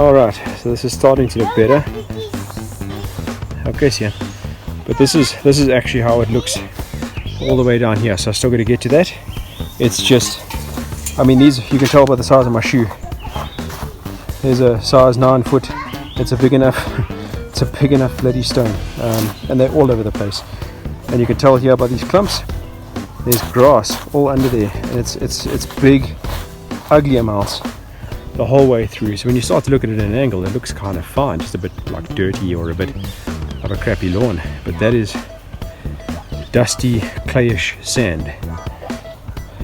Alright, so this is starting to look better. Okay, yeah. But this is actually how it looks all the way down here. So I still got to get to that. It's just, I mean, these, you can tell by the size of my shoe. There's a size 9 foot. It's a big enough bloody stone, and they're all over the place. And you can tell here by these clumps, there's grass all under there, and it's big, ugly amounts the whole way through. So when you start to look at it at an angle, it looks kind of fine, just a bit like dirty or a bit of a crappy lawn. But that is dusty, clayish sand,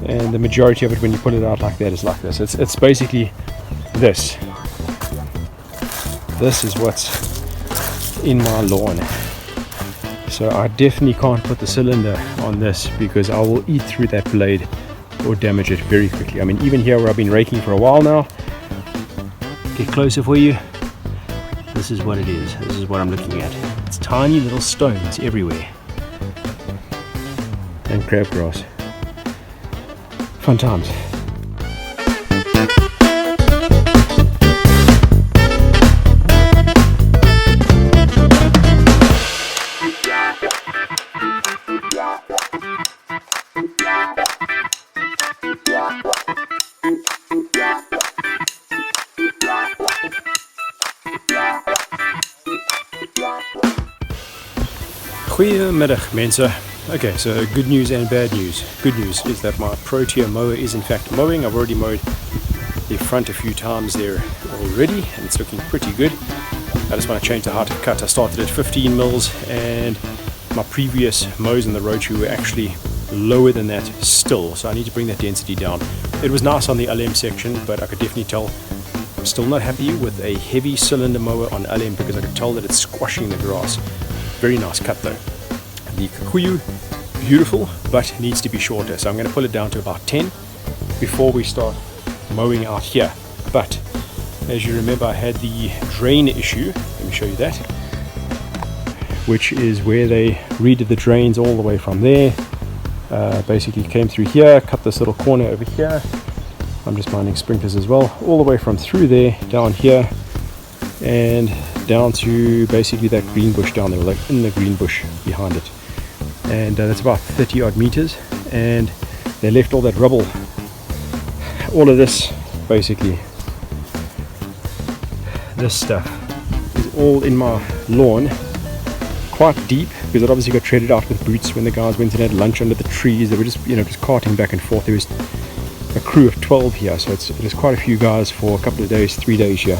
and the majority of it, when you pull it out like that, is like this. It's basically this. This is what's in my lawn. So I definitely can't put the cylinder on this, because I will eat through that blade or damage it very quickly. I mean, even here where I've been raking for a while now, get closer for you, this is what it is. This is what I'm looking at. It's tiny little stones everywhere, and crabgrass. Fun times. Goedemiddag mensen. Okay, so good news and bad news. Good news is that my PROTEA mower is in fact mowing. I've already mowed the front a few times there already, and it's looking pretty good. I just want to change the height of cut. I started at 15 mils, and my previous mows in the road shoe were actually lower than that still, so I need to bring that density down. It was nice on the LM section, but I could definitely tell I'm still not happy with a heavy cylinder mower on LM, because I could tell that it's squashing the grass. Very nice cut though. The Kikuyu, beautiful, but needs to be shorter, so I'm going to pull it down to about 10 before we start mowing out here. But as you remember, I had the drain issue. Let me show you that, which is where they redid the drains all the way from there. Basically came through here, cut this little corner over here. I'm just minding sprinklers as well, all the way from through there down here and down to basically that green bush down there, like in the green bush behind it. And that's about 30 odd meters, and they left all that rubble, all of this, basically this stuff is all in my lawn, quite deep, because it obviously got treaded out with boots when the guys went and had lunch under the trees. They were just, just carting back and forth. There was a crew of 12 here, so there's quite a few guys for a couple of days, 3 days here.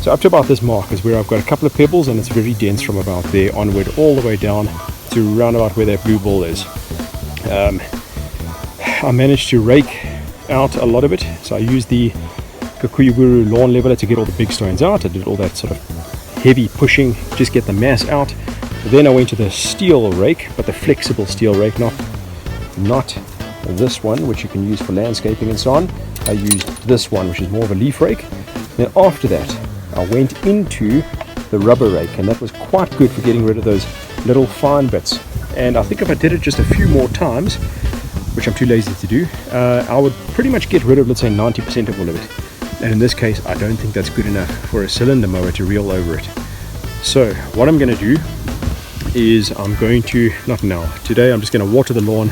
So up to about this mark is where I've got a couple of pebbles, and it's very dense from about there onward all the way down to round about where that blue ball is. I managed to rake out a lot of it, so I used the Kikuyu Guru lawn leveler to get all the big stones out. I did all that sort of heavy pushing, just get the mass out. Then I went to the steel rake, but the flexible steel rake, not this one, which you can use for landscaping and so on. I used this one, which is more of a leaf rake. Then after that, I went into the rubber rake, and that was quite good for getting rid of those little fine bits. And I think if I did it just a few more times, which I'm too lazy to do, I would pretty much get rid of, let's say, 90% of all of it. And in this case, I don't think that's good enough for a cylinder mower to reel over it. So what I'm going to do is today I'm just going to water the lawn,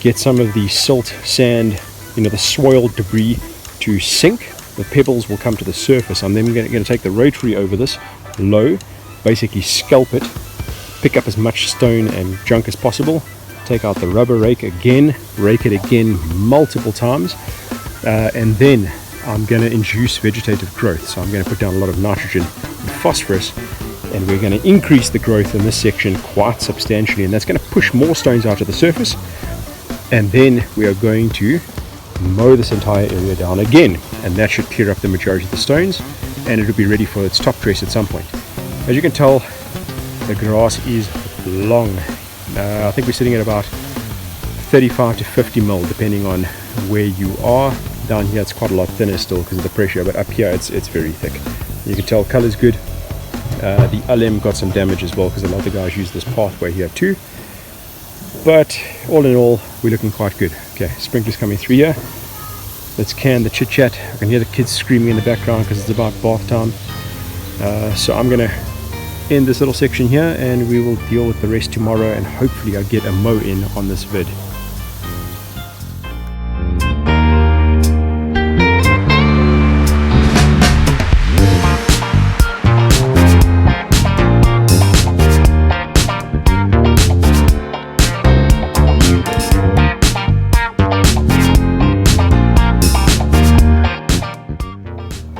get some of the silt, sand, the soil debris to sink. The pebbles will come to the surface. I'm then going to take the rotary over this low, basically scalp it, pick up as much stone and junk as possible, take out the rubber rake again, rake it again multiple times, and then I'm going to induce vegetative growth. So I'm going to put down a lot of nitrogen and phosphorus, and we're going to increase the growth in this section quite substantially, and that's going to push more stones out to the surface. And then we are going to mow this entire area down again, and that should clear up the majority of the stones, and it'll be ready for its top dress at some point. As you can tell, the grass is long. I think we're sitting at about 35 to 50 mil, depending on where you are. Down here it's quite a lot thinner still because of the pressure, but up here it's very thick. You can tell color's good. The LM got some damage as well because a lot of the guys use this pathway here too. But all in all, we're looking quite good. Okay, sprinklers coming through here. let's can the chit chat. I can hear the kids screaming in the background because it's about bath time. So I'm gonna end this little section here, and we will deal with the rest tomorrow, and hopefully I'll get a mow in on this vid.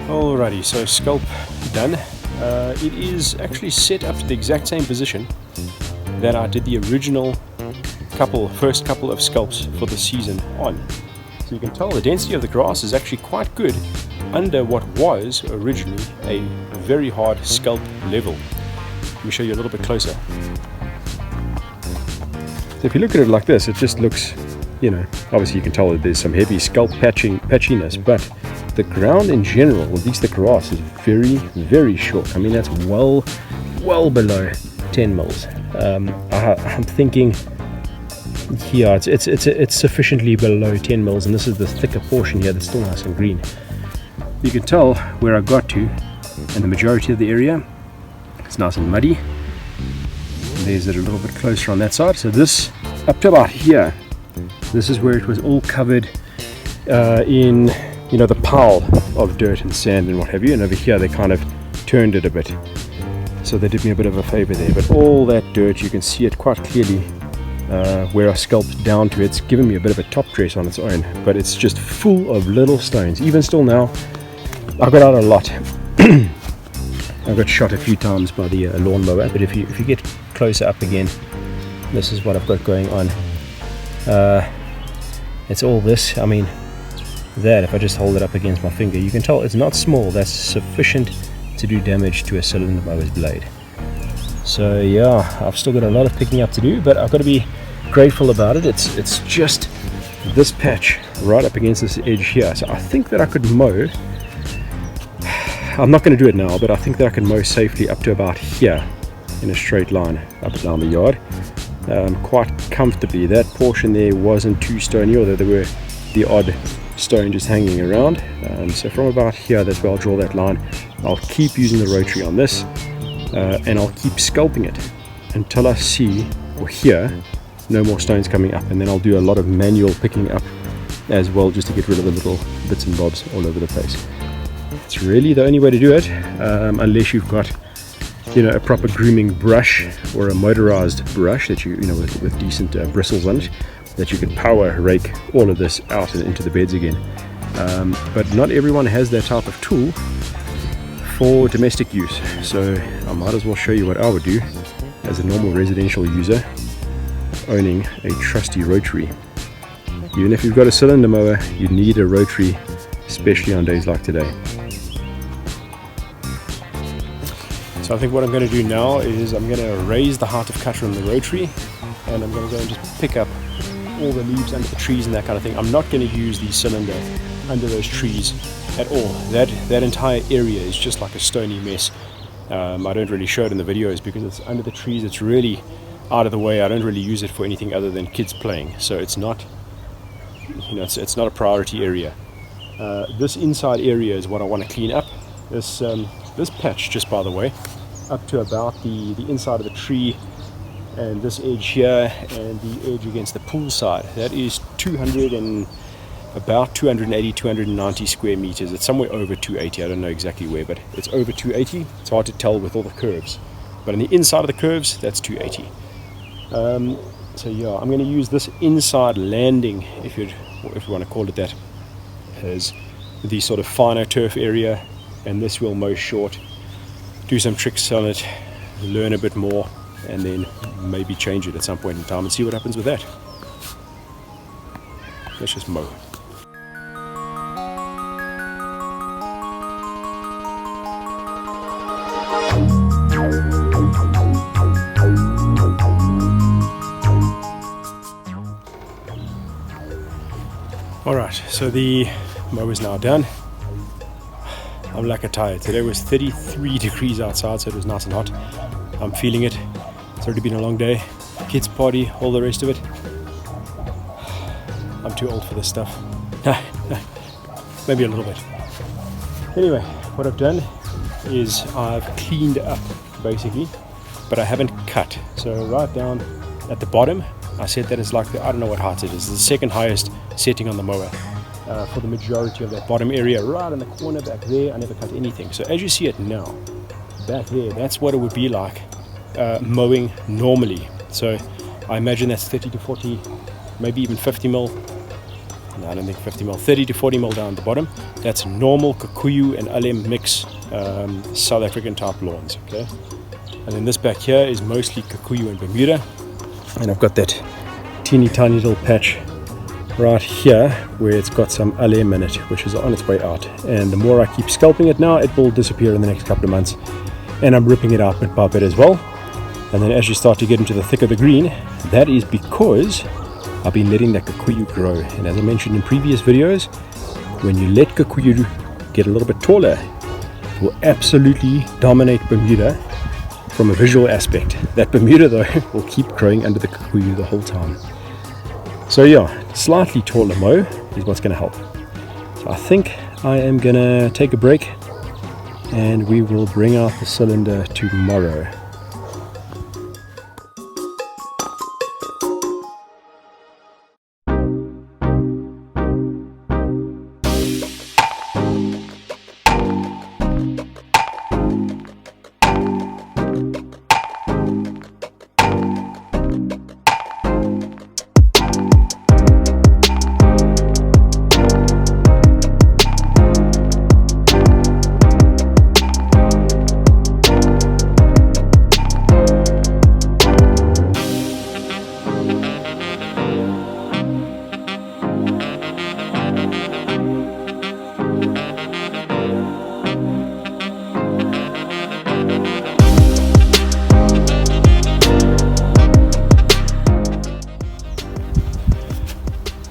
Alrighty, so scalp done. It is actually set up to the exact same position that I did the original first couple of scalps for the season on. So you can tell the density of the grass is actually quite good under what was originally a very hard scalp level. Let me show you a little bit closer. So if you look at it like this, it just looks, you know, obviously you can tell that there's some heavy scalp patchiness, but the ground in general, at least the grass, is very, very short. I mean, that's well below 10 mils. I'm thinking here it's sufficiently below 10 mils, and this is the thicker portion here that's still nice and green. You can tell where I got to, and the majority of the area, it's nice and muddy. And there's it a little bit closer on that side. So this, up to about here, this is where it was all covered in, you know, the pile of dirt and sand and what have you, and over here they kind of turned it a bit, so they did me a bit of a favor there. But all that dirt, you can see it quite clearly where I scalped down to. It's given me a bit of a top dress on its own, but it's just full of little stones. Even still now, I got out a lot. I got shot a few times by the lawnmower, but if you get closer up again, this is what I've got going on. It's all this, I mean, that if I just hold it up against my finger, you can tell it's not small. That's sufficient to do damage to a cylinder mower's blade. So yeah, I've still got a lot of picking up to do, but I've got to be grateful about it. It's just this patch right up against this edge here. So I think that I could mow, I'm not going to do it now, but I think that I can mow safely up to about here in a straight line up and down the yard quite comfortably. That portion there wasn't too stony, although there were the odd stone just hanging around. So from about here, that's where I'll draw that line. I'll keep using the rotary on this, and I'll keep scalping it until I see or hear no more stones coming up, and then I'll do a lot of manual picking up as well, just to get rid of the little bits and bobs all over the place. It's really the only way to do it, unless you've got, you know, a proper grooming brush or a motorized brush that you know with decent bristles on it, that you can power rake all of this out and into the beds again. But not everyone has that type of tool for domestic use, so I might as well show you what I would do as a normal residential user owning a trusty rotary. Even if you've got a cylinder mower, you need a rotary, especially on days like today. So I think what I'm going to do now is I'm going to raise the height of cutter on the rotary, and I'm going to go and just pick up all the leaves under the trees and that kind of thing. I'm not going to use the cylinder under those trees at all. That entire area is just like a stony mess. I don't really show it in the videos because it's under the trees. It's really out of the way. I don't really use it for anything other than kids playing, so it's not, you know, it's not a priority area. This inside area is what I want to clean up. This patch, just by the way, up to about the inside of the tree, and this edge here, and the edge against the pool side, that is about 280, 290 square meters. It's somewhere over 280. I don't know exactly where, but it's over 280. It's hard to tell with all the curves, but on the inside of the curves, that's 280. So yeah, I'm going to use this inside landing, if you want to call it that, as the sort of finer turf area, and this will mow short, do some tricks on it, learn a bit more, and then maybe change it at some point in time and see what happens with that. Let's just mow. Alright, so the mow is now done. I'm like a tired. Today was 33 degrees outside, so it was nice and hot. I'm feeling it. It's already been a long day. Kids party, all the rest of it. I'm too old for this stuff. maybe a little bit. Anyway, what I've done is I've cleaned up basically, but I haven't cut. So right down at the bottom, I said that is like I don't know what height it is, the second highest setting on the mower. For the majority of that bottom area, right in the corner back there, I never cut anything. So as you see it now, back there, that's what it would be like mowing normally. So I imagine that's 30 to 40, maybe even 50 mil. No, I don't think 50 mil, 30 to 40 mil down the bottom. That's normal Kikuyu and LM mix South African type lawns, okay? And then this back here is mostly Kikuyu and Bermuda. And I've got that teeny tiny little patch right here where it's got some LM in it, which is on its way out. And the more I keep scalping it now, it will disappear in the next couple of months. And I'm ripping it out bit by bit as well. And then as you start to get into the thick of the green, that is because I've been letting that Kikuyu grow. And as I mentioned in previous videos, when you let Kikuyu get a little bit taller, it will absolutely dominate Bermuda from a visual aspect. That Bermuda though will keep growing under the Kikuyu the whole time. So yeah, slightly taller mow is what's going to help. So I think I am going to take a break and we will bring out the cylinder tomorrow.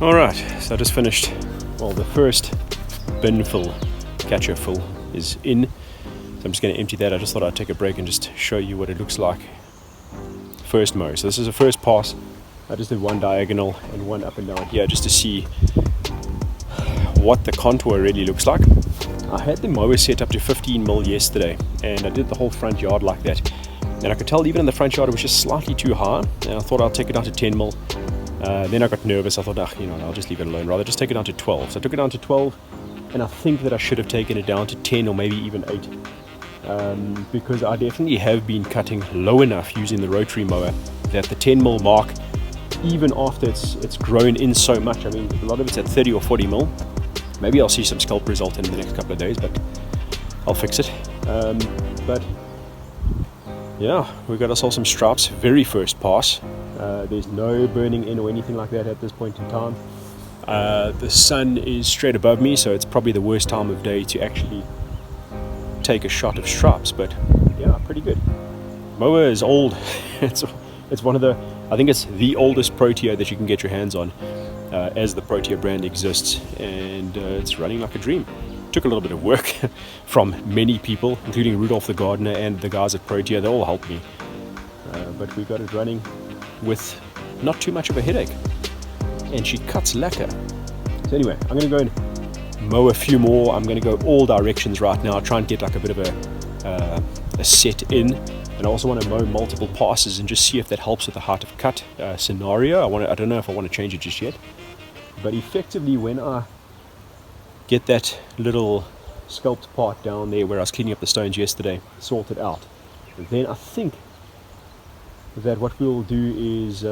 Alright, so I just finished, well, the first bin full, catcher full is in. So I'm just going to empty that. I just thought I'd take a break and just show you what it looks like first mow. So this is the first pass. I just did one diagonal and one up and down here just to see what the contour really looks like. I had the mower set up to 15 mil yesterday and I did the whole front yard like that. And I could tell even in the front yard it was just slightly too high. And I thought I'd take it down to 10 mil. Then I got nervous. I thought, I'll just leave it alone. Rather just take it down to 12. So I took it down to 12, and I think that I should have taken it down to 10 or maybe even 8, because I definitely have been cutting low enough using the rotary mower that the 10 mil mark, even after it's grown in so much. I mean, a lot of it's at 30 or 40 mil. Maybe I'll see some scalp result in the next couple of days, but I'll fix it. But yeah, we got ourselves some stripes. Very first pass. There's no burning in or anything like that at this point in time. The sun is straight above me, so it's probably the worst time of day to actually take a shot of stripes, but yeah, pretty good. Mower is old. It's one of the, I think it's the oldest PROTEA that you can get your hands on, as the PROTEA brand exists, and it's running like a dream. Took a little bit of work from many people, including Rudolph the gardener and the guys at PROTEA. They all helped me, but we got it running with not too much of a headache, and she cuts lacquer. So anyway, I'm going to go and mow a few more. I'm going to go all directions right now, try and get like a bit of a set in, and I also want to mow multiple passes and just see if that helps with the height of cut scenario. I don't know if I want to change it just yet, but effectively when I get that little sculpt part down there where I was cleaning up the stones yesterday sorted out, then I think that what we'll do is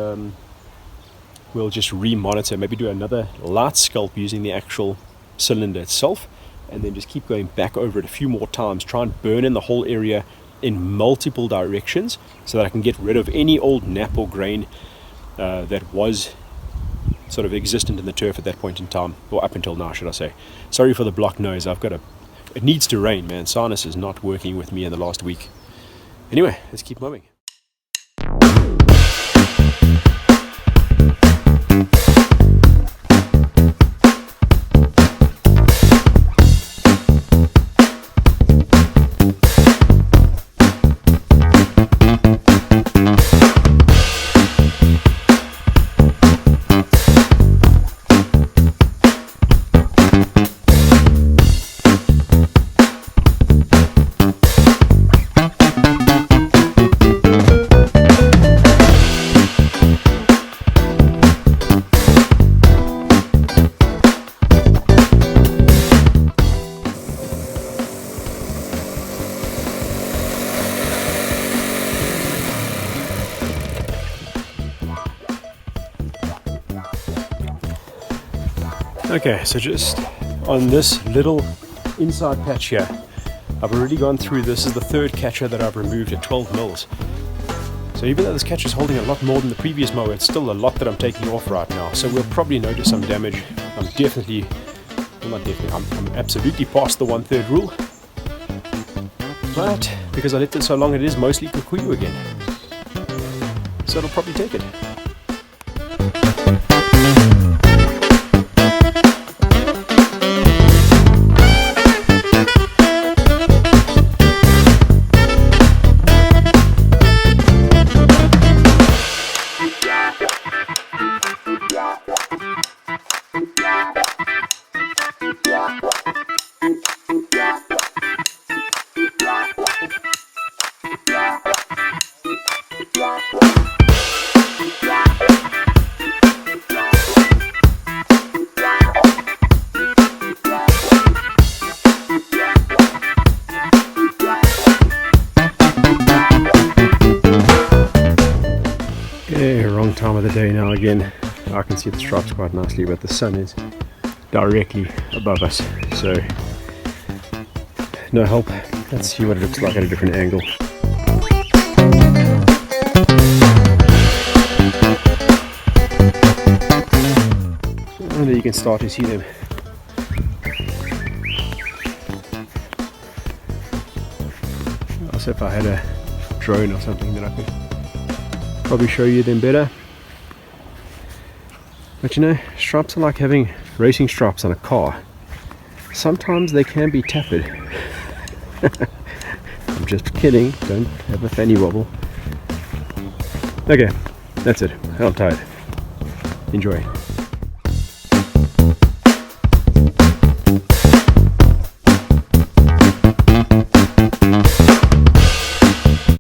we'll just remonitor, maybe do another light sculpt using the actual cylinder itself, and then just keep going back over it a few more times, try and burn in the whole area in multiple directions so that I can get rid of any old nap or grain that was sort of existent in the turf at that point in time, or up until now, should I say. Sorry for the blocked nose. It needs to rain, man. Sinus is not working with me in the last week. Anyway, let's keep mowing. Okay, so just on this little inside patch here, I've already gone through. This is the third catcher that I've removed at 12 mils. So even though this catcher is holding a lot more than the previous mower, it's still a lot that I'm taking off right now. So we'll probably notice some damage. I'm definitely, well not definitely, I'm absolutely past the 1/3 rule. But because I left it so long, it is mostly Kikuyu again. So it'll probably take it. Wrong time of the day now again. I can see the stripes quite nicely, but the sun is directly above us, so no help. Let's see what it looks like at a different angle. And there you can start to see them. Also, if I had a drone or something, then I could probably show you them better. But you know, stripes are like having racing stripes on a car. Sometimes they can be tapered. I'm just kidding, don't have a fanny wobble. Okay, that's it. I'm tired. Enjoy.